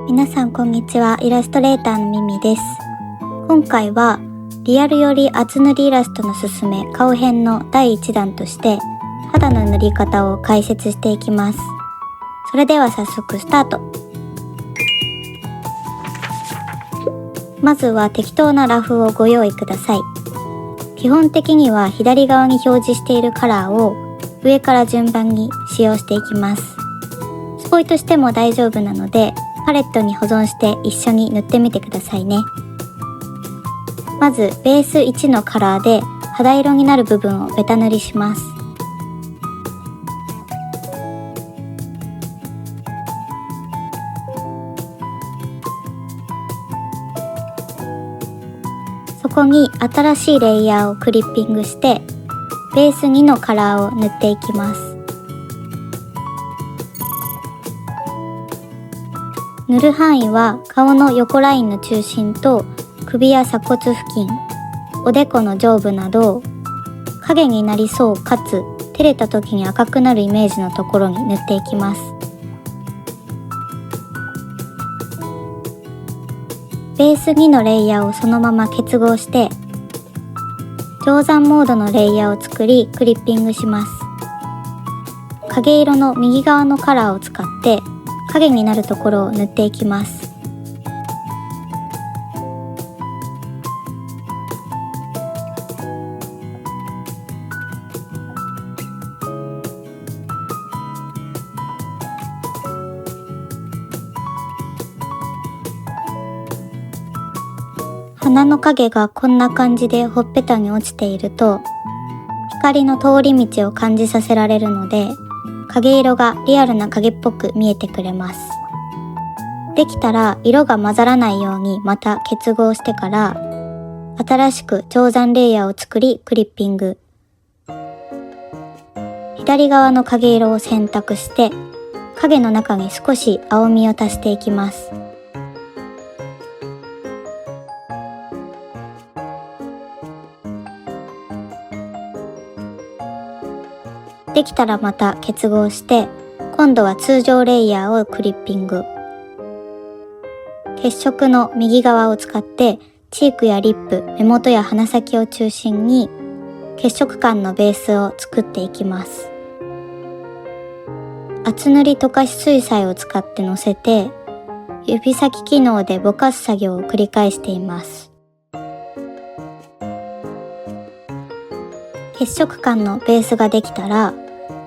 皆さんこんにちは。イラストレーターのミミです。今回はリアルより厚塗りイラストのすすめ顔編の第1弾として肌の塗り方を解説していきます。それでは早速スタート。まずは適当なラフをご用意ください。基本的には左側に表示しているカラーを上から順番に使用していきます。スポイトしても大丈夫なのでパレットに保存して一緒に塗ってみてくださいね。まずベース1のカラーで肌色になる部分をベタ塗りします。そこに新しいレイヤーをクリッピングしてベース2のカラーを塗っていきます。塗る範囲は顔の横ラインの中心と首や鎖骨付近、おでこの上部など影になりそうかつ照れた時に赤くなるイメージのところに塗っていきます。ベース2のレイヤーをそのまま結合して定山モードのレイヤーを作りクリッピングします。影色の右側のカラーを使って影になるところを塗っていきます。鼻の影がこんな感じでほっぺたに落ちていると光の通り道を感じさせられるので影色がリアルな影っぽく見えてくれます。できたら色が混ざらないようにまた結合してから新しく定山レイヤーを作りクリッピング。左側の影色を選択して影の中に少し青みを足していきます。できたらまた結合して今度は通常レイヤーをクリッピング。血色の右側を使ってチークやリップ、目元や鼻先を中心に血色感のベースを作っていきます。厚塗り溶かし水彩を使ってのせて指先機能でぼかす作業を繰り返しています。血色感のベースができたら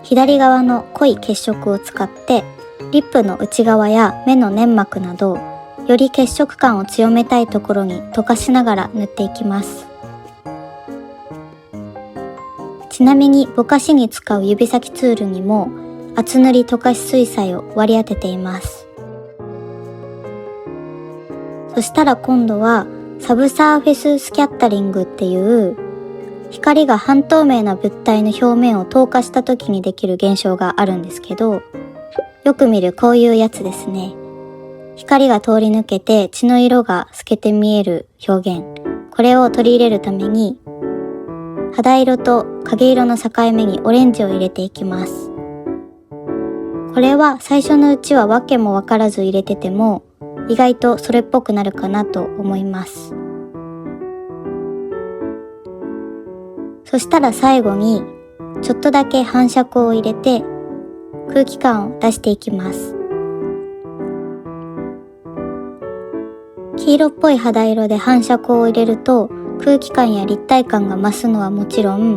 左側の濃い血色を使ってリップの内側や目の粘膜などより血色感を強めたいところに溶かしながら塗っていきます。ちなみにぼかしに使う指先ツールにも厚塗り溶かし水彩を割り当てています。そしたら今度はサブサーフェススキャッタリングっていう光が半透明な物体の表面を透過した時にできる現象があるんですけど、よく見るこういうやつですね。光が通り抜けて血の色が透けて見える表現。これを取り入れるために肌色と影色の境目にオレンジを入れていきます。これは最初のうちはわけもわからず入れてても意外とそれっぽくなるかなと思います。そしたら最後にちょっとだけ反射光を入れて空気感を出していきます。黄色っぽい肌色で反射光を入れると空気感や立体感が増すのはもちろん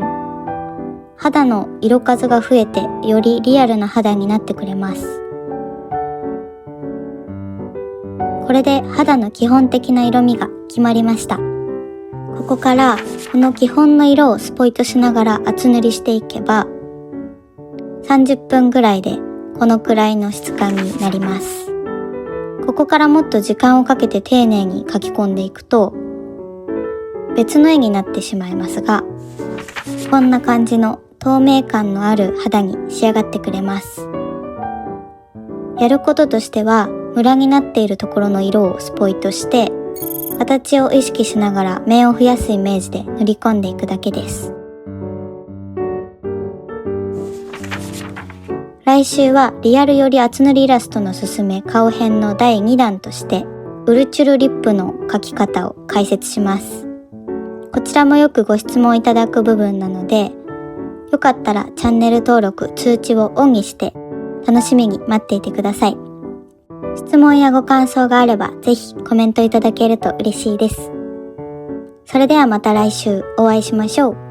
肌の色数が増えてよりリアルな肌になってくれます。これで肌の基本的な色味が決まりました。ここからこの基本の色をスポイトしながら厚塗りしていけば30分ぐらいでこのくらいの質感になります。ここからもっと時間をかけて丁寧に描き込んでいくと別の絵になってしまいますが、こんな感じの透明感のある肌に仕上がってくれます。やることとしてはムラになっているところの色をスポイトして形を意識しながら面を増やすイメージで塗り込んでいくだけです。来来週はリアルより厚塗りイラストのすすめ顔編の第2弾としてウルチュルリップの描き方を解説します。こちらもよくご質問いただく部分なので、よかったらチャンネル登録、通知をオンにして楽しみに待っていてください。質問やご感想があればぜひコメントいただけると嬉しいです。それではまた来週お会いしましょう。